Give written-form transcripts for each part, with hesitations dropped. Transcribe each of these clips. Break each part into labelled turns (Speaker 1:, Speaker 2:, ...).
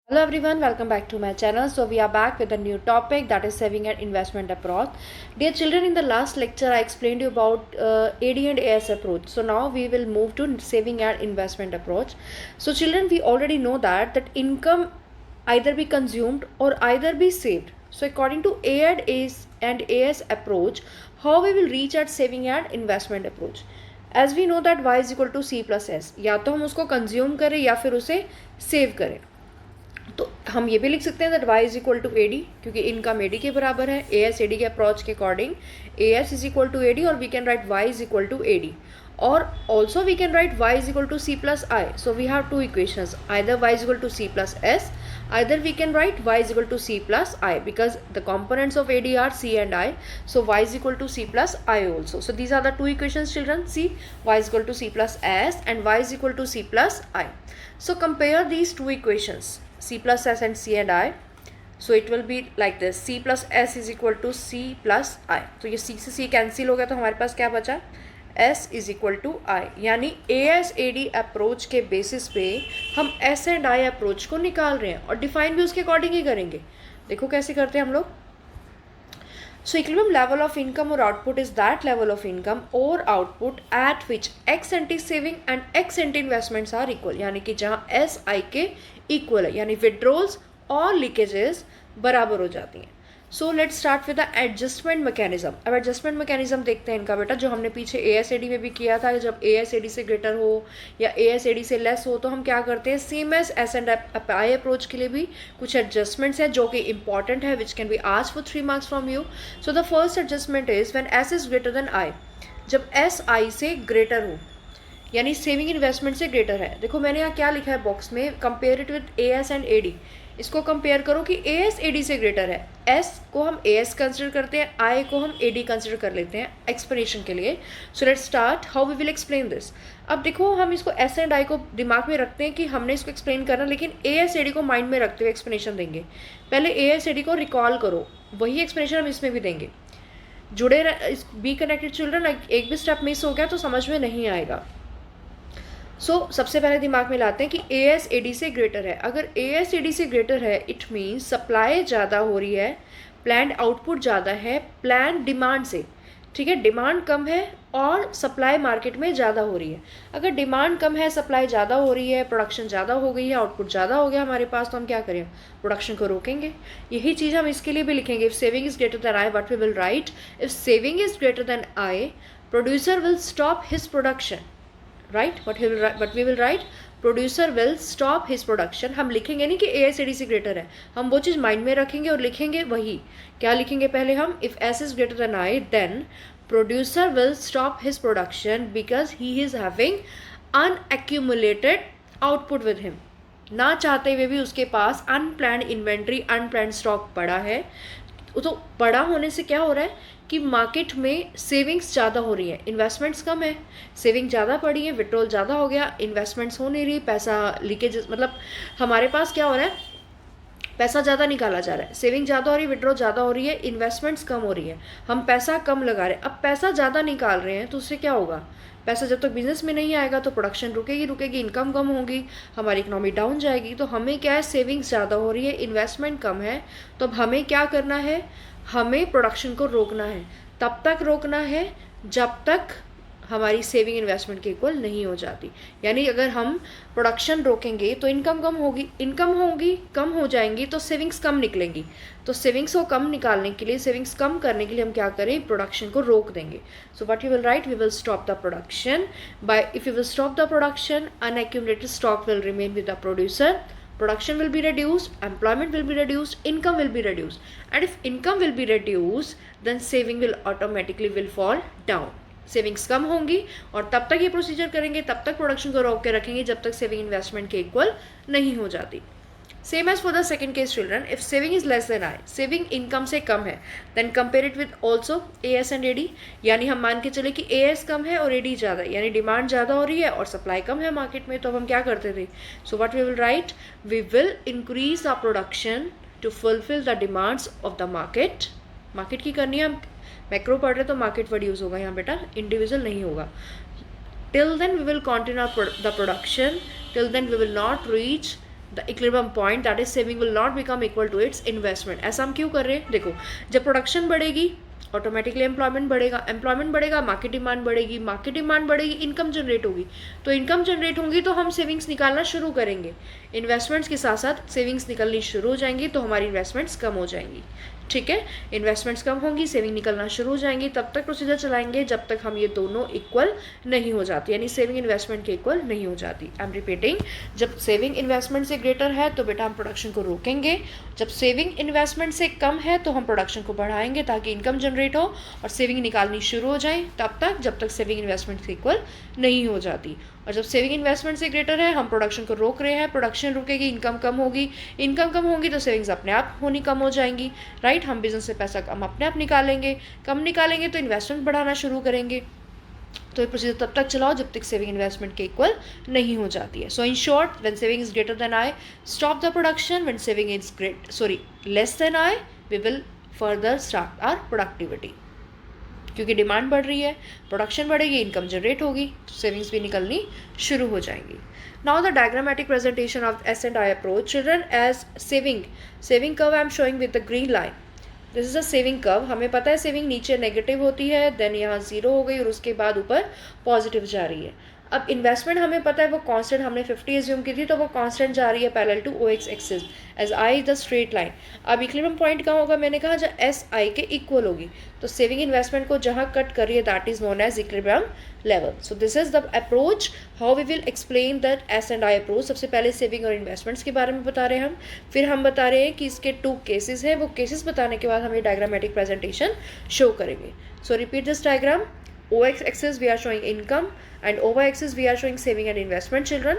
Speaker 1: Hello everyone, welcome back to my channel. So we are back with a new topic, that is saving and investment approach. Dear children, in the last lecture I explained you about AD and AS approach. So now we will move to saving and investment approach. So children, we already know that income either be consumed or either be saved. So according to and AS approach, how we will reach at saving and investment approach? As we know that y is equal to c plus s, या तो हम उसको consume करें या फिर उसे save करें. तो हम ये भी लिख सकते हैं that y is equal to A D, क्योंकि इनकम ए डी के बराबर है. ए एस ए डी के अप्रोच के according A S is equal to A D, और we can write y is equal to A D, और also we can write y is equal to C plus I. So we have two equations, either y is equal to C plus S, either we can write y is equal to c plus I, because the components of AD are c and I, so y is equal to c plus I also. So these are the two equations children. See, y is equal to c plus s and y is equal to c plus I. So compare these two equations, c plus s and c and I. So it will be like this, c plus s is equal to c plus I. तो ये c से c cancel हो गया, तो हमारे पास क्या बचा, S is equal to आई. यानी ASAD अप्रोच के बेसिस पे हम S एंड I अप्रोच को निकाल रहे हैं, और डिफाइन भी उसके अकॉर्डिंग ही करेंगे. देखो कैसे करते हैं हम लोग. So equilibrium level of income और output is that level of income और output at which ex ante saving and ex ante investments are equal. यानी कि जहाँ SI के इक्वल है, यानी विड्रॉल्स और लीकेजेस बराबर हो जाती हैं. सो let's start with the adjustment mechanism. अब एडजस्टमेंट मैकेनिज्म देखते हैं इनका बेटा, जो हमने पीछे ASAD में भी किया था. जब ASAD से ग्रेटर हो या ASAD से लेस हो तो हम क्या करते हैं, same as S and I approach के लिए भी कुछ एडजस्टमेंट्स हैं जो कि इंपॉर्टेंट है, which can be asked for 3 marks from you. So the first adjustment is when S is greater than I. जब S I से ग्रेटर हो, यानी सेविंग इन्वेस्टमेंट से ग्रेटर है. देखो मैंने यहाँ क्या लिखा है बॉक्स में, compare it with AS and AD. इसको कंपेयर करो कि AS AD से ग्रेटर है. S को हम AS कंसिडर करते हैं, I को हम AD कंसिडर कर लेते हैं एक्सप्लेनेशन के लिए. So let's start how we will explain this. अब देखो हम इसको S एंड I को दिमाग में रखते हैं कि हमने इसको एक्सप्लेन करना, लेकिन ASAD को माइंड में रखते हुए एक्सप्लेनेशन देंगे. पहले ASAD को रिकॉल करो, वही एक्सप्लेनेशन हम इसमें भी देंगे. जुड़े बी कनेक्टेड चिल्ड्रन. एक भी स्टेप मिस हो गया तो समझ में नहीं आएगा. सबसे पहले दिमाग में लाते हैं कि ASAD से ग्रेटर है. अगर ASAD से ग्रेटर है, इट मीन्स सप्लाई ज़्यादा हो रही है, प्लान आउटपुट ज़्यादा है प्लान डिमांड से. ठीक है, डिमांड कम है और सप्लाई मार्केट में ज़्यादा हो रही है. अगर डिमांड कम है, सप्लाई ज़्यादा हो रही है, प्रोडक्शन ज़्यादा हो गई है, आउटपुट ज़्यादा हो गया हमारे पास, तो हम क्या करें, प्रोडक्शन को रोकेंगे. यही चीज़ हम इसके लिए भी लिखेंगे. If saving is greater than I, what we will write, if saving is greater than I, producer will stop his production. Right, what we will write, producer will stop his production. हम लिखेंगे नहीं कि ASAD से greater है, हम वो चीज़ mind में रखेंगे और लिखेंगे वही. क्या लिखेंगे पहले हम, if S is greater than I, then producer will stop his production because he is having unaccumulated output with him. ना चाहते हुए भी उसके पास अनप्लान्ड इन्वेंट्री, अनप्लान्ड स्टॉक पड़ा है. तो बड़ा होने से क्या हो रहा है कि मार्केट में सेविंग्स ज़्यादा हो रही है, इन्वेस्टमेंट्स कम है. सेविंग ज़्यादा पड़ी है, विड्रॉल ज़्यादा हो गया, इन्वेस्टमेंट्स हो नहीं रही, पैसा लीकेज, मतलब हमारे पास क्या हो रहा है, पैसा ज़्यादा निकाला जा रहा है. सेविंग ज़्यादा हो रही है, विड्रॉल ज़्यादा हो रही है, इन्वेस्टमेंट्स कम हो रही है, हम पैसा कम लगा रहे हैं. अब पैसा ज़्यादा निकाल रहे हैं तो उससे क्या होगा, पैसा जब तक बिजनेस में नहीं आएगा तो प्रोडक्शन रुकेगी, इनकम कम होगी, हमारी इकोनॉमी डाउन जाएगी. तो हमें क्या है, सेविंग्स ज़्यादा हो रही है, इन्वेस्टमेंट कम है, तो अब हमें क्या करना है, हमें प्रोडक्शन को रोकना है. तब तक रोकना है जब तक हमारी सेविंग इन्वेस्टमेंट के इक्वल नहीं हो जाती. यानी अगर हम प्रोडक्शन रोकेंगे तो इनकम कम हो जाएंगी, तो सेविंग्स कम निकलेंगी. तो सेविंग्स को कम निकालने के लिए, सेविंग्स कम करने के लिए हम क्या करें, प्रोडक्शन को रोक देंगे. So what you will write, we will stop the production by, if you will stop the production, unaccumulated stock will remain with the producer, production will be reduced, employment will be reduced, income will be reduced, and if income will be reduced, then saving will automatically will fall down. Savings कम होंगी और तब तक ये procedure करेंगे, तब तक production को रोक के रखेंगे जब तक सेविंग इन्वेस्टमेंट के इक्वल नहीं हो जाती. Same as for the second case children, if saving is less than I, saving income से कम है, then compare it with also AS and AD. यानी हम मान के चले कि AS कम है और AD ज़्यादा है, यानी डिमांड ज़्यादा हो रही है और सप्लाई कम है मार्केट में. तो हम क्या करते थे, so what we will write, we will increase the production to fulfil the demands of the market. Market की करनी है, हम मैक्रो पढ़ रहे तो मार्केट वर्ड यूज़ होगा यहाँ बेटा, इंडिविजुअल नहीं होगा. Till then we will continue the production, till then we will not reach the equilibrium point that is saving will not become equal to its investment. ऐसा हम क्यों कर रहे हैं? देखो, जब प्रोडक्शन बढ़ेगी ऑटोमेटिकली एम्प्लॉयमेंट बढ़ेगा, मार्केट डिमांड बढ़ेगी, इनकम जनरेट होगी। तो इनकम जनरेट होंगी तो हम सेविंग्स निकालना शुरू करेंगे, इन्वेस्टमेंट्स के साथ साथ सेविंग्स निकलनी शुरू हो जाएंगी, तो हमारी इन्वेस्टमेंट्स कम हो जाएंगी। ठीक है, इन्वेस्टमेंट्स कम होंगी, सेविंग निकलना शुरू हो जाएंगी, तब तक प्रोसीजर चलाएंगे जब तक हम ये दोनों इक्वल नहीं हो जाती, यानी सेविंग इन्वेस्टमेंट के इक्वल नहीं हो जाती। आई एम रिपीटिंग, जब सेविंग इन्वेस्टमेंट से ग्रेटर है तो बेटा हम प्रोडक्शन को रोकेंगे, जब सेविंग इन्वेस्टमेंट से कम है तो हम प्रोडक्शन को बढ़ाएंगे ताकि इनकम जनरेट हो और सेविंग निकालनी शुरू हो जाए, तब तक जब तक सेविंग इन्वेस्टमेंट के इक्वल नहीं हो जाती। और जब सेविंग इन्वेस्टमेंट से ग्रेटर है, हम प्रोडक्शन को रोक रहे हैं, प्रोडक्शन रुकेगी, इनकम कम होगी तो सेविंग्स अपने आप होनी कम हो जाएंगी, राइट। हम बिजनेस से पैसा कम अपने आप कम निकालेंगे तो इन्वेस्टमेंट बढ़ाना शुरू करेंगे। तो ये प्रोसीजर तब तक चलाओ जब तक सेविंग इन्वेस्टमेंट के इक्वल नहीं हो जाती है। So in short, when saving is greater than I, stop the production, when saving is less than I, we will further start our productivity. क्योंकि डिमांड बढ़ रही है, प्रोडक्शन बढ़ेगी, इनकम जनरेट होगी, सेविंग्स भी निकलनी शुरू हो जाएंगी। Now the diagrammatic presentation of S&I approach, children as saving curve I am showing with the green line. This is a saving curve. हमें पता है सेविंग नीचे नेगेटिव होती है, देन यहाँ 0 हो गई और उसके बाद ऊपर पॉजिटिव जा रही है। अब इन्वेस्टमेंट हमें पता है वो कांस्टेंट, हमने 50 एज्यूम की थी तो वो कांस्टेंट जा रही है parallel to OX axis as I the straight line. अब इक्विलिब्रियम पॉइंट कहाँ होगा? मैंने कहा जब SI के इक्वल होगी, तो सेविंग इन्वेस्टमेंट को जहाँ कट कर रही है that is known as equilibrium level. So this is the approach how we will explain that S&I approach. सबसे पहले सेविंग और इन्वेस्टमेंट्स के बारे में बता रहे हैं हम, फिर हम बता रहे हैं कि इसके 2 केसेस हैं, वो केसेस बताने के बाद हम ये डायग्रामेटिक प्रेजेंटेशन शो करेंगे। सो repeat this diagram. OX axis we are showing income and over axis we are showing saving and investment, children.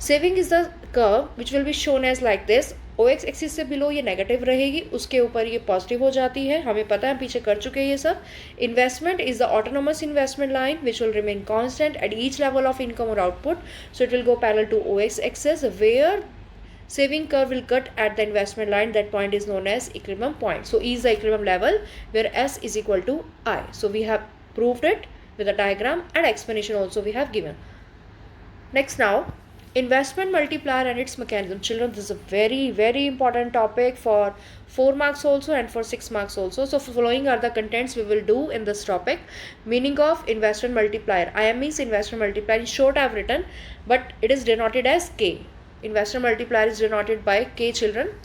Speaker 1: Saving is the curve which will be shown as like this. OX axis से below ये negative रहेगी, उसके ऊपर ये positive हो जाती है, हमें पता है हम पीछे कर चुके हैं ये सब। Investment is the autonomous investment line which will remain constant at each level of income और output, so it will go parallel to OX axis where saving curve will cut at the investment line. That point is known as equilibrium point. So E is the equilibrium level where S is equal to I. So we have proved it with a diagram and explanation also we have given. Next now, investment multiplier and its mechanism. Children, this is a very important topic for 4 marks also and for 6 marks also. So following are the contents we will do in this topic. Meaning of investment multiplier. IM means investment multiplier. In short I have written, but it is denoted as K. Investment multiplier is denoted by K, children.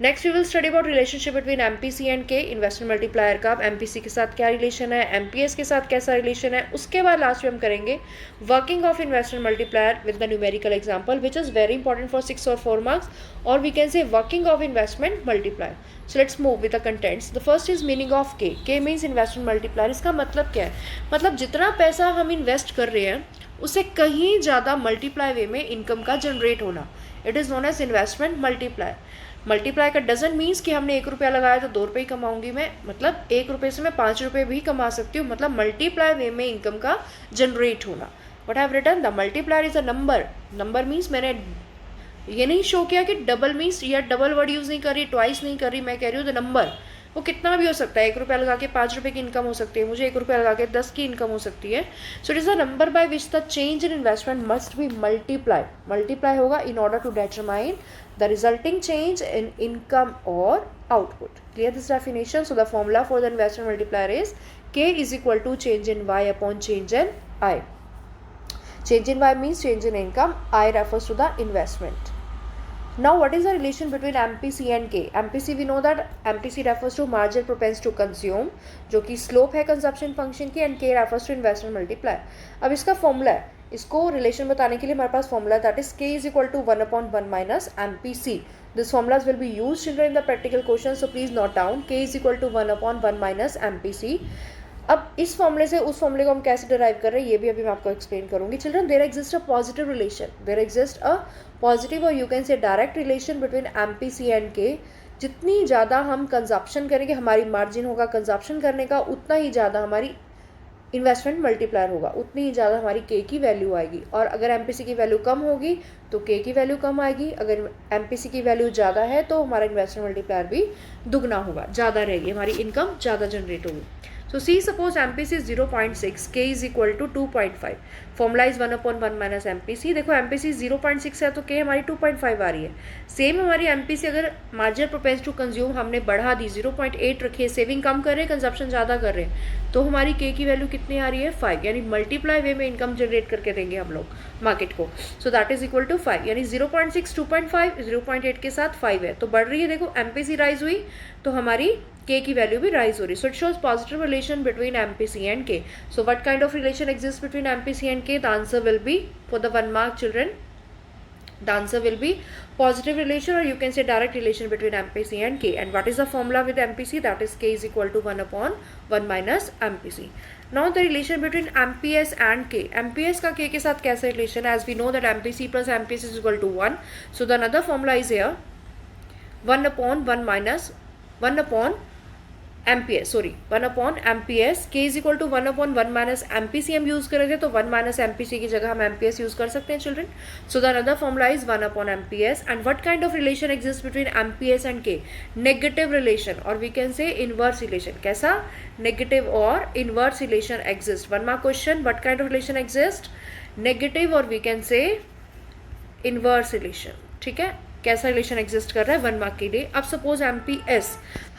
Speaker 1: Next we will study about relationship between MPC and K। Investment multiplier का MPC के साथ क्या relation है, MPS के साथ कैसा relation है, उसके बाद लास्ट में हम करेंगे working of investment multiplier with the numerical example which is very important for 6 और 4 मार्क्स, और we can say working of investment multiplier. So let's move with the contents. The first is meaning of K means investment multiplier. इसका मतलब क्या है? मतलब जितना पैसा हम इन्वेस्ट कर रहे हैं उससे कहीं ज़्यादा मल्टीप्लाई वे में इनकम का जनरेट होना, it is known as investment multiplier. Multiply का डजंट मीन्स कि हमने 1 रुपया लगाया तो 2 रुपये ही कमाऊंगी मैं, मतलब 1 रुपये से मैं 5 रुपये भी कमा सकती हूँ, मतलब मल्टीप्लाई वे में इनकम का जनरेट होना। What have written, the multiplier is a number means मैंने ये नहीं शो किया कि डबल मीन्स या डबल वर्ड यूज़ नहीं कर रही, ट्वाइस नहीं कर रही, मैं कह रही हूँ द नंबर वो कितना भी हो सकता है। 1 रुपया लगा के 5 रुपये की इनकम हो सकती है, मुझे 1 रुपया लगा के 10 की इनकम हो सकती है। So it is a number by which the change in investment must be multiply होगा in order to determine the resulting change in income or output. Clear this definition? So the formula for the investment multiplier is K is equal to change in Y upon change in I. Change in Y means change in income, I refers to the investment. Now what is the relation between MPC and K? MPC we know that MPC refers to marginal propensity to consume, जो कि slope है consumption function की, and K refers to investment multiplier. अब इसका formula है, इसको relation बताने के लिए हमारे पास formula that is K is equal to 1/1 minus MPC. This formulas will be use children in the practical question, so please note down K is equal to 1/1 minus MPC. अब इस फॉर्मूले से उस फॉर्मूले को हम कैसे डिराइव कर रहे हैं ये भी अभी मैं आपको एक्सप्लेन करूंगी। Children, there exist a positive relation, there exist a positive और you can say direct relation between MPC and K. जितनी ज़्यादा हम कंजप्शन करेंगे, हमारी मार्जिन होगा कंजप्शन करने का, उतना ही ज़्यादा हमारी इन्वेस्टमेंट मल्टीप्लायर होगा, उतनी ही ज़्यादा हमारी K की वैल्यू आएगी। और अगर MPC की वैल्यू कम होगी तो K की वैल्यू कम आएगी, अगर MPC की वैल्यू ज़्यादा है तो हमारा इन्वेस्टमेंट मल्टीप्लायर भी दुगना होगा, ज़्यादा रहेगी, हमारी इनकम ज़्यादा जनरेट होगी। So see, suppose MPC is 0.6, K is equal to 2.5. Formula is 1/1 minus MPC. देखो MPC 0.6 है तो K हमारी 2.5 आ रही है. सेम हमारी MPC अगर मार्जिनल प्रोपेंसिटी टू कंज्यूम हमने बढ़ा दी, 0.8 रखी है, सेविंग कम कर रहे हैं, कंजप्शन ज़्यादा कर रहे हैं, तो हमारी K की वैल्यू कितनी आ रही है? 5. यानी मल्टीप्लाई वे में इनकम जनरेट करके देंगे हम लोग मार्केट को. So that is equal to 5. यानी 0.6 2.5, 0.8 के साथ 5 है तो बढ़ रही है. देखो MPC राइज हुई तो हमारी K की वैल्यू भी राइज हो रही है. So it shows positive relation between MPC and K. So what kind of relation exist between MPC and K? The answer will be for the 1 mark children. The answer will be positive relation, or you can say direct relation between MPC and K. And what is the formula with MPC? That is K is equal to 1/1 minus MPC. Now the relation between MPS and K. MPS का K के साथ कैसा relation है? As we know that MPC plus MPS is equal to 1. So the another formula is here 1/1 minus 1/MPS. 1/MPS. K is equal to 1/1 minus MPC हम use कर रहे थे तो 1 minus MPC की जगह हम MPS यूज़ कर सकते हैं children. So the another formula is 1/MPS. And what kind of relation exists between MPS and K? Negative relation, or we can say inverse relation. कैसा? Negative or inverse relation exists. 1 mark question. What kind of relation exists? Negative, or we can say inverse relation. ठीक है, कैसा relation exist कर रहा है 1 mark के लिए. अब सपोज MPS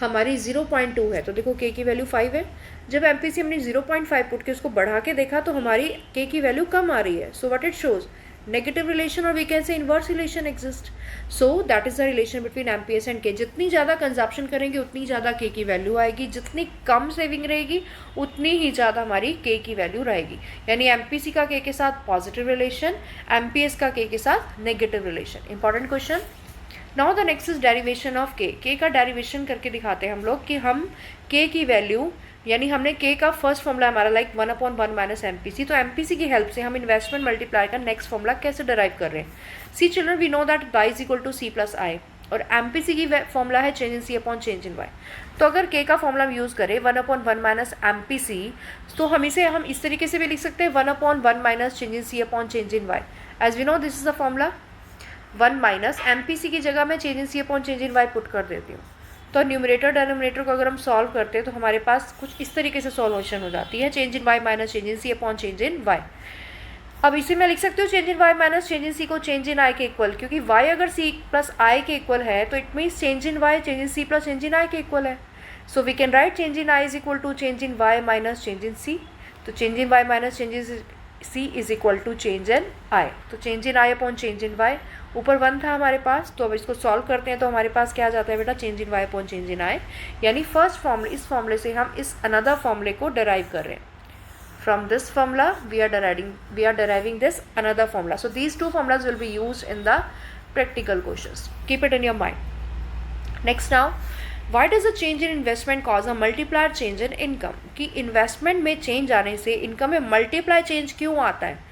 Speaker 1: हमारी 0.2 है तो देखो K की वैल्यू 5 है. जब MPC हमने 0.5 पुट के उसको बढ़ा के देखा तो हमारी K की वैल्यू कम आ रही है. So what it shows? Negative relation, और we can say inverse relation exist. So that is the relation between MPS and K. जितनी ज़्यादा कंजप्शन करेंगे उतनी ज़्यादा K की वैल्यू आएगी, जितनी कम सेविंग रहेगी उतनी ही ज़्यादा हमारी K की वैल्यू रहेगी. यानी MPC का K के साथ पॉजिटिव रिलेशन, MPS का K के साथ negative relation. Important question. Now the next is derivation of K. K का डेरिवेशन करके दिखाते हैं हम लोग कि हम K की वैल्यू, यानी हमने K का फर्स्ट फॉर्मूला हमारा लाइक 1/1 माइनस MPC, तो MPC की हेल्प से हम इन्वेस्टमेंट मल्टीप्लाई का नेक्स्ट फॉर्मूला कैसे डराइव कर रहे हैं. See children, we know that y is equal to C plus I, और MPC की फॉर्मूला है change in C upon change in Y. तो अगर K का फॉर्मूला हम यूज़ करें 1/1 माइनस MPC, तो हम इस तरीके से भी लिख सकते हैं 1/1 minus change in C upon change in Y. As we know this is the formula. 1 minus MPC की जगह मैं change in C upon change in Y put कर देती हूँ. तो न्यूमरेटर डिनोमिनेटर को अगर हम सॉल्व करते हैं तो हमारे पास कुछ इस तरीके से सॉल्यूशन हो जाती है, change in Y minus change in C upon change in Y. अब इसे मैं लिख सकती हूँ change in Y minus change in C को चेंज इन I के इक्वल, क्योंकि Y अगर C प्लस I के इक्वल है तो it means change in Y change in C plus change in I के इक्वल है. So we can write change in I is equal to change in Y minus change in C. तो change in Y minus change in C is equal to change in I. तो change in I upon change in Y, ऊपर 1 था हमारे पास, तो अब इसको solve करते हैं तो हमारे पास क्या आ जाता है बेटा? Change in Y upon change in I. यानी फर्स्ट फॉर्मूले, इस फॉर्मूले से हम इस अनदर फॉर्मूले को डराइव कर रहे हैं. From this formula we are deriving this another formula. So these two formulas will be used in the practical questions. Keep it in your mind. Next now, why does a change in investment cause a multiplier change in income? कि investment में change आने से income में multiply change क्यों आता है?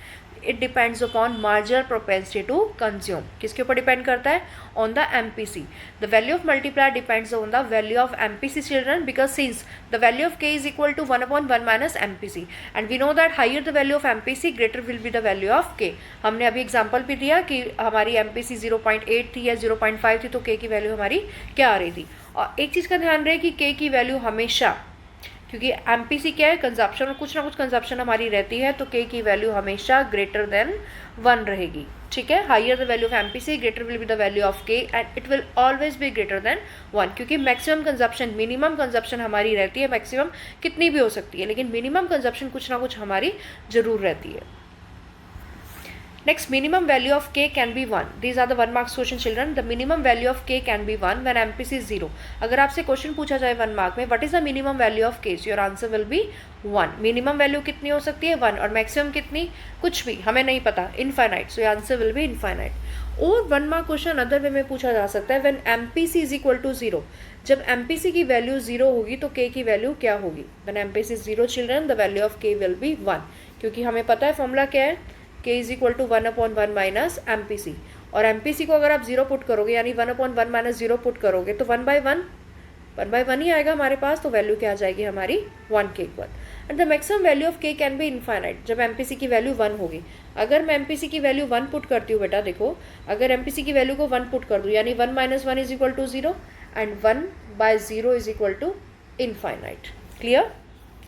Speaker 1: It depends upon marginal propensity to consume. किसके ऊपर डिपेंड करता है? On the MPC. The value of multiplier depends on the value of MPC children, because since the value of K is equal to 1/1 minus MPC, and we know that higher the value of MPC greater will be the value of K. हमने अभी example भी दिया कि हमारी MPC 0.8 थी या 0.5 थी तो K की वैल्यू हमारी क्या आ रही थी. और एक चीज़ का ध्यान रहे कि K की वैल्यू हमेशा, क्योंकि MPC क्या है? कंजप्शन, और कुछ ना कुछ कंजप्शन हमारी रहती है, तो K की वैल्यू हमेशा ग्रेटर देन 1 रहेगी. ठीक है, higher the value of MPC greater will be the value of K, and it will always be greater than 1, क्योंकि मैक्सिमम कंजप्शन, मिनिमम कंजप्शन हमारी रहती है. मैक्सिमम कितनी भी हो सकती है, लेकिन मिनिमम कंजप्शन कुछ ना कुछ हमारी जरूर रहती है. Next, minimum value of K can be 1. These are the 1 marks question children. The minimum value of K can be 1 when MPC is 0. अगर आपसे क्वेश्चन पूछा जाए 1 मार्क में, what is the minimum value of K? So your answer will be 1. Minimum value कितनी हो सकती है? 1. और मैक्सिमम कितनी? कुछ भी, हमें नहीं पता, infinite. So your answer will be infinite. और 1 मार्क क्वेश्चन अदर वे में पूछा जा सकता है, when MPC is equal to 0. जब MPC की वैल्यू 0 होगी तो K की वैल्यू क्या होगी? when MPC is 0 children, the value of K will be 1. क्योंकि हमें पता है फॉर्मूला क्या है? K is equal to 1/1 minus MPC, और MPC को अगर आप 0 पुट करोगे, यानी 1/1 माइनस 0 पुट करोगे तो 1/1 ही आएगा हमारे पास. तो वैल्यू क्या आ जाएगी हमारी? 1 के equal. And the maximum value of K can be infinite जब MPC की वैल्यू 1 होगी. अगर मैं MPC की वैल्यू 1 पुट करती हूँ बेटा, देखो अगर MPC की वैल्यू को 1 पुट कर दूँ, यानी 1 minus 1 is equal to 0, and 1/0 is equal to infinite. Clear?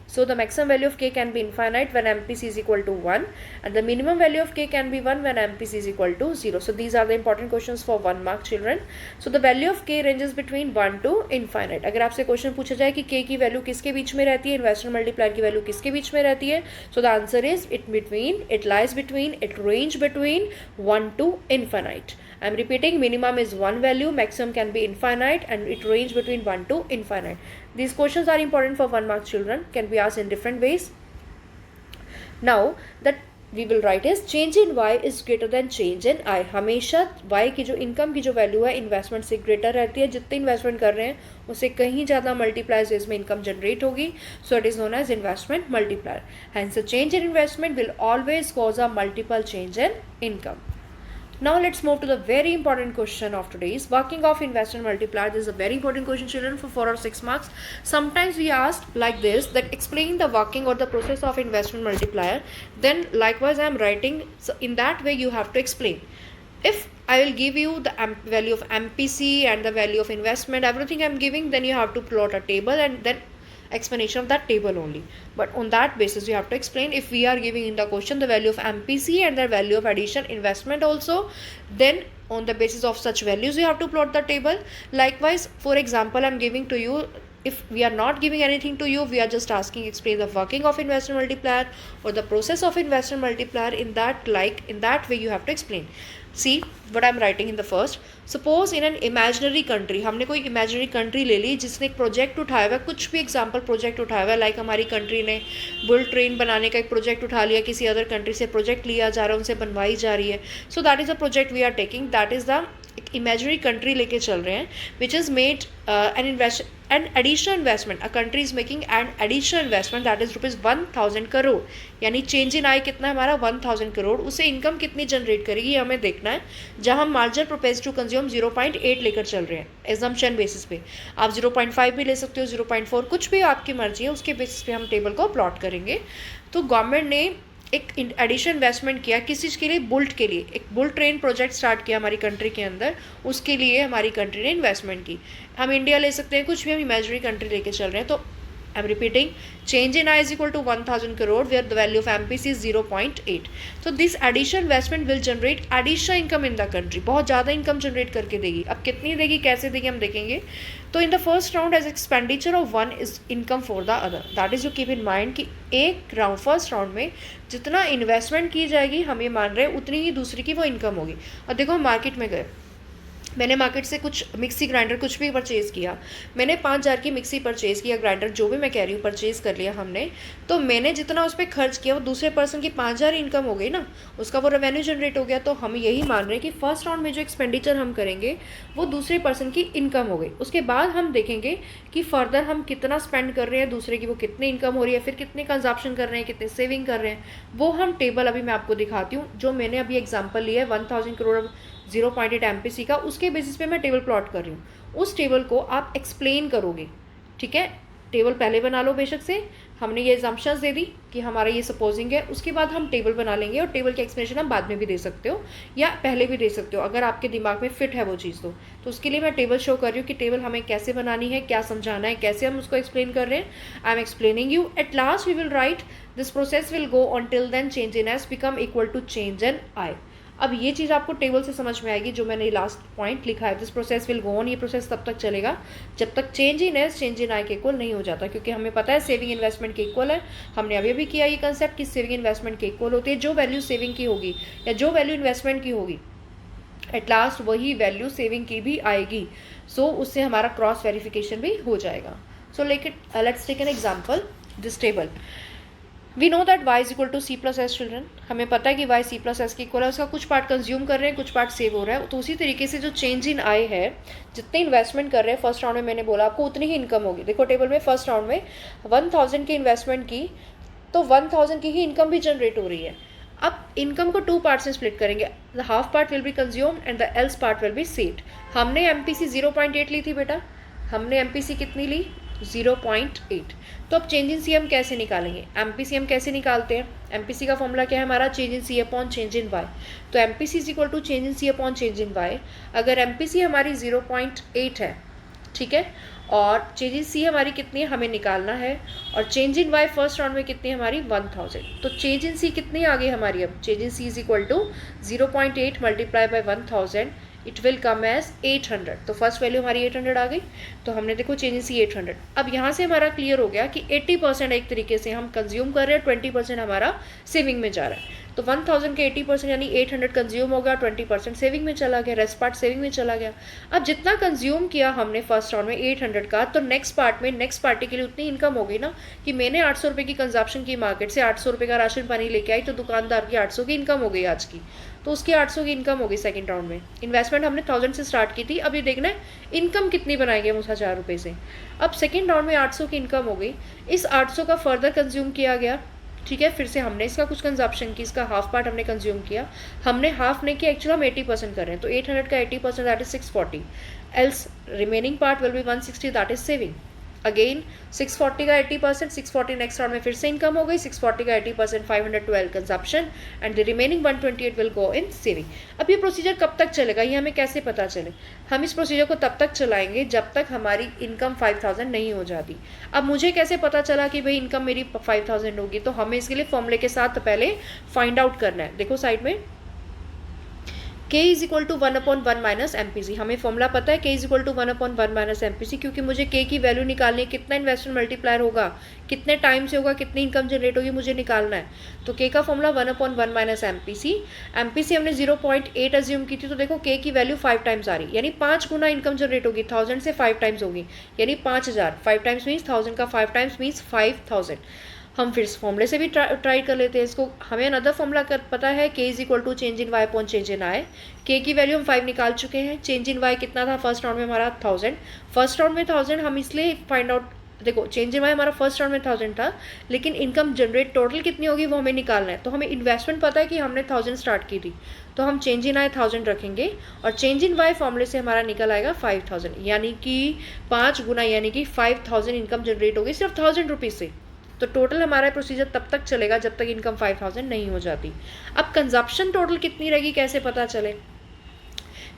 Speaker 1: So the maximum value of k can be infinite when MPC is equal to 1 and the minimum value of k can be 1 when MPC is equal to 0. So these are the important questions for 1 mark children. So the value of k ranges between 1 to infinite. अगर आपसे question पूछा जाए कि k की value किसके बीच में रहती है, इन्वेस्टमेंट मल्टीप्लायर की वैल्यू किसके बीच में रहती है, so the answer is it lies between, it range between 1 to infinite. I'm repeating, minimum is one value, maximum can be infinite and it range between 1 to infinite. These questions are important for 1 mark children, can be asked in different ways. Now that we will write is change in y is greater than change in I. हमेशा y की जो income की जो value है investment से greater रहती है, जितने इन्वेस्टमेंट कर रहे हैं उससे कहीं ज़्यादा मल्टीप्लायर्स इसमें इनकम जनरेट होगी, so it is known as investment multiplier. Hence a change in investment will always cause a multiple change in income. Now let's move to the very important question of today's working of investment multiplier. This is a very important question children for 4 or 6 marks. Sometimes we asked like this, that explain the working or the process of investment multiplier. Then likewise I am writing, so in that way you have to explain. If I will give you the value of MPC and the value of investment, everything I am giving, then you have to plot a table and then explanation of that table only. But on that basis you have to explain. If we are giving in the question the value of MPC and the value of addition investment also, then on the basis of such values you have to plot the table. Likewise, for example, I'm giving to you, if we are not giving anything to you, we are just asking explain the working of investment multiplier or the process of investment multiplier, in that way you have to explain. See what I'm writing in the first. Suppose in an imaginary country, हमने कोई imaginary country ले ली जिसने एक project उठाया हुआ है, कुछ भी एग्जाम्पल प्रोजेक्ट उठाया हुआ है, लाइक हमारी कंट्री ने बुल ट्रेन बनाने का एक प्रोजेक्ट उठा लिया, किसी अदर कंट्री से प्रोजेक्ट लिया जा रहा है, उनसे बनवाई जा रही है. So that is the project we are taking, that is the imaginary country लेके चल रहे हैं, which is made an additional investment. A country is making an additional investment that is ₹1000 crore, यानी चेंज इन आई कितना है हमारा 1000 करोड़. उससे इनकम कितनी जनरेट करेगी हमें देखना है, जहां हम मार्जिनल प्रोपेस टू कंज्यूम 0.8 लेकर चल रहे हैं एजम्पशन बेसिस पे. आप 0.5 भी ले सकते हो, 0.4, कुछ भी आपकी मर्जी है, उसके बेसिस पे हम टेबल को प्लॉट करेंगे. तो गवर्नमेंट ने एक एडिशनल इन्वेस्टमेंट किया किस चीज़ के लिए, बुल्ट के लिए. एक बुल ट्रेन प्रोजेक्ट स्टार्ट किया हमारी कंट्री के अंदर, उसके लिए हमारी कंट्री ने इन्वेस्टमेंट की. हम इंडिया ले सकते हैं, कुछ भी हम इमेजिनरी कंट्री लेके चल रहे हैं. तो I am repeating, change in I is equal to 1000 crore where the value of MPC is 0.8. So this additional investment will generate additional income in the country. बहुत ज़्यादा इनकम जनरेट करके देगी. अब कितनी देगी, कैसे देगी, हम देखेंगे. तो in the first round as expenditure of one is income for the other. That is you keep in mind कि एक राउंड फर्स्ट राउंड में जितना इन्वेस्टमेंट की जाएगी हम ये मान रहे हैं उतनी ही दूसरी की वो इनकम होगी. और देखो हम मार्केट में गए, मैंने मार्केट से कुछ मिक्सी ग्राइंडर कुछ भी परचेज़ किया, मैंने 5000 की मिक्सी परचेज़ किया, ग्राइंडर जो भी मैं कह रही हूँ परचेज़ कर लिया हमने, तो मैंने जितना उस पर खर्च किया वो दूसरे पर्सन की 5000 इनकम हो गई ना, उसका वो रेवेन्यू जनरेट हो गया. तो हम यही मान रहे हैं कि फर्स्ट राउंड में जो एक्सपेंडिचर हम करेंगे वो दूसरे पर्सन की इनकम हो गई. उसके बाद हम देखेंगे कि फर्दर हम कितना स्पेंड कर रहे हैं दूसरे की, वो कितनी इनकम हो रही है, फिर कितने कंजप्शन कर रहे हैं, कितने सेविंग कर रहे हैं, वो हम टेबल अभी मैं आपको दिखाती हूँ. जो मैंने अभी एग्जाम्पल लिया है 1000 करोड़ 0.8 MPC का, उसके बेसिस पे मैं टेबल प्लॉट कर रही हूँ. उस टेबल को आप एक्सप्लेन करोगे, ठीक है. टेबल पहले बना लो बेशक से, हमने ये एजम्पशंस दे दी कि हमारा ये सपोजिंग है, उसके बाद हम टेबल बना लेंगे और टेबल की एक्सप्लेनेशन हम बाद में भी दे सकते हो या पहले भी दे सकते हो अगर आपके दिमाग में फिट है वो चीज़. तो उसके लिए मैं टेबल शो कर रही हूँ कि टेबल हमें कैसे बनानी है, क्या समझाना है, कैसे हम उसको एक्सप्लेन कर रहे हैं. I am explaining you. At last we will write this process will go on till then change in S become equal to change in I. अब ये चीज़ आपको टेबल से समझ में आएगी जो मैंने लास्ट पॉइंट लिखा है. This process will go on, ये प्रोसेस तब तक चलेगा जब तक change in S change in I के इक्वल नहीं हो जाता, क्योंकि हमें पता है सेविंग इन्वेस्टमेंट के इक्वल है. हमने अभी भी किया ये कंसेप्ट कि सेविंग इन्वेस्टमेंट के इक्वल होती है. जो वैल्यू सेविंग की होगी या जो वैल्यू इन्वेस्टमेंट की होगी एट लास्ट वही वैल्यू सेविंग की भी आएगी. सो उससे हमारा क्रॉस वेरिफिकेशन भी हो जाएगा. So let's take an example, this table. We know that y is equal to C+S children. हमें पता है कि y C+S के इक्वल है. उसका कुछ पार्ट कंज्यूम कर रहे हैं, कुछ पार्ट सेव हो रहा है. तो उसी तरीके से जो चेंज इन आई है, जितने इन्वेस्टमेंट कर रहे हैं फर्स्ट राउंड में, मैंने बोला आपको उतनी ही इनकम होगी. देखो टेबल में फर्स्ट राउंड में 1000 की इन्वेस्टमेंट की तो 1000 की ही इनकम भी जनरेट हो रही है. अब इनकम को 2 पार्ट्स में स्प्लिट करेंगे. The half part will be consumed and the L's part will be saved. हमने MPC 0.8 ली थी बेटा, हमने MPC कितनी ली 0.8. तो अब चेंज इन सी हम कैसे निकालेंगे, MPC हम कैसे निकालते हैं. MPC का फॉर्मूला क्या है हमारा, change in C upon change in Y. तो MPC is equal to change in C upon change in Y. अगर MPC हमारी 0.8 है, ठीक है, और चेंज इन सी हमारी कितनी है हमें निकालना है, और change in Y first round में कितनी है हमारी 1000। तो चेंज इन सी कितनी आ गई हमारी, अब change in C is equal to 0.8 multiply by 1000, it will come as 800। तो फर्स्ट वैल्यू हमारी 800 आ गई, तो हमने देखो चेंज इन सी 800। अब यहाँ से हमारा क्लियर हो गया कि 80% एक तरीके से हम कंज्यूम कर रहे हैं, 20% हमारा सेविंग में जा रहा है। तो 1000 के 80% यानी 800 कंज्यूम हो गया, 20% सेविंग में चला गया, रेस्ट पार्ट सेविंग में चला गया। अब जितना कंज्यूम किया हमने फर्स्ट राउंड में 800 का, तो नेक्स्ट पार्ट में नेक्स्ट पार्टी के लिए उतनी इनकम हो गई ना, कि मैंने 800 रुपये की कंजप्शन की मार्केट से, 800 रुपये का राशन पानी लेके आई, तो दुकानदार की 800 की इनकम हो गई आज की, तो उसकी 800 की इनकम हो गई सेकंड राउंड में। इन्वेस्टमेंट हमने 1000 से स्टार्ट की थी, अब ये देखना है इनकम कितनी बनाएंगे हम उस 1000 रुपये से। अब सेकंड राउंड में 800 की इनकम हो गई, इस 800 का फर्दर कंज्यूम किया गया, ठीक है, फिर से हमने इसका कुछ कंजप्शन की, इसका हाफ पार्ट हमने कंज्यूम किया, हमने हाफ नहीं किया, एक्चुअली हम 80% कर रहे हैं, तो 800 का 80% that is 640, else remaining part will be 160 that is saving. Again 640 का 80%, 640 नेक्स्ट राउंड में फिर से इनकम हो गई, 640 का 80% 512 consumption, and the remaining 128 will go in saving. अब ये प्रोसीजर कब तक चलेगा, ये हमें कैसे पता चले? हम इस प्रोसीजर को तब तक चलाएंगे जब तक हमारी इनकम 5000 नहीं हो जाती। अब मुझे कैसे पता चला कि भाई इनकम मेरी 5000 होगी, तो हमें इसके लिए फॉर्मूले के साथ पहले फाइंड आउट करना है। देखो साइड में k is equal to 1/1 minus MPC, हमें फॉर्मूला पता है k is equal to 1/1 minus MPC, क्योंकि मुझे k की वैल्यू निकालनी है, कितना इन्वेस्टमेंट मल्टीप्लायर होगा, कितने टाइम से होगा, कितनी इनकम जनरेट होगी, मुझे निकालना है। तो k का फॉर्मूला 1/1 माइनस MPC, MPC हमने 0.8 अज्यूम की थी, तो देखो k की वैल्यू 5 टाइम्स आ रही, यानी 5 गुना इनकम जनरेट होगी, 1000 से 5 टाइम्स होगी, यानी 5000, 5 टाइम्स मीन्स 1000 का 5 टाइम्स मीन्स 5000। हम फिर इस फॉर्मूले से भी ट्राई कर लेते हैं इसको। हमें अनदर फॉर्मूला पता है, k is equal to change in Y upon change in I. k की वैल्यू हम 5 निकाल चुके हैं, चेंज इन वाई कितना था फर्स्ट राउंड में हमारा 1000, फर्स्ट राउंड में 1000 हम इसलिए फाइंड आउट, देखो चेंज इन वाई हमारा फर्स्ट राउंड में 1000 था, लेकिन इनकम जनरेट टोटल कितनी होगी वो हमें निकालना है। तो हमें इन्वेस्टमेंट पता है कि हमने 1000 स्टार्ट की थी, तो हम चेंज इन आई 1000 रखेंगे, और चेंज इन वाई फॉर्मूले से हमारा निकल आएगा 5000, यानी कि 5 गुना, यानी कि 5000 इनकम जनरेट होगी सिर्फ 1000 रुपीज़ से। तो टोटल हमारा प्रोसीजर तब तक चलेगा जब तक इनकम 5000 नहीं हो जाती। अब कंजप्शन टोटल कितनी रहेगी कैसे पता चले?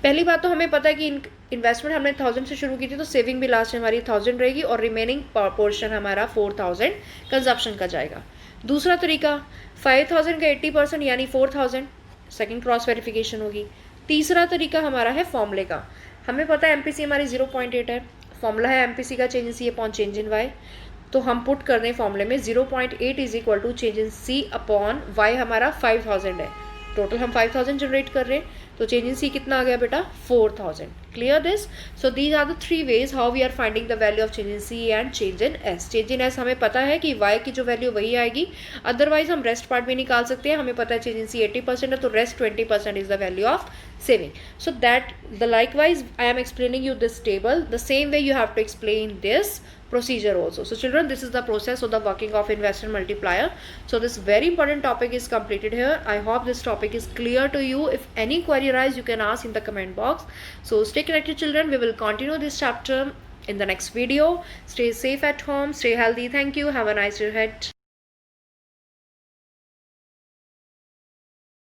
Speaker 1: पहली बात तो हमें पता है कि इन्वेस्टमेंट हमने 1000 से शुरू की थी, तो सेविंग भी लास्ट में हमारी 1000 रहेगी, और रिमेनिंग पोर्शन हमारा 4000 कंजप्शन का जाएगा। दूसरा तरीका 5000 का 80% यानी 4000, सेकेंड क्रॉस वेरिफिकेशन होगी। तीसरा तरीका हमारा है फॉर्मूले का, हमें पता है MPC हमारी 0.8 है, फॉर्मूला है MPC का change in C upon change in Y, तो हम पुट कर दें फॉर्मूले में 0.8 is equal to change in C upon Y, हमारा 5000 है, टोटल हम 5000 जनरेट कर रहे हैं, तो चेंज इन सी कितना आ गया बेटा 4000। Clear this? So these are the 3 ways how we are finding the value of change in C and change in S. Change in S हमें पता है कि वाई की जो वैल्यू वही आएगी, अदरवाइज हम रेस्ट पार्ट भी निकाल सकते हैं। हमें पता है चेंज इन सी 80% है, तो rest 20% is the value of saving. So that the likewise I am explaining you this table, the same way you have to explain this procedure also. So children, this is the process of the working of investment multiplier. So this very important topic is completed here. I hope this topic is clear to you. If any query arise, you can ask in the comment box. So stay connected children, we will continue this chapter in the next video. Stay safe at home, stay healthy. Thank you, have a nice day ahead.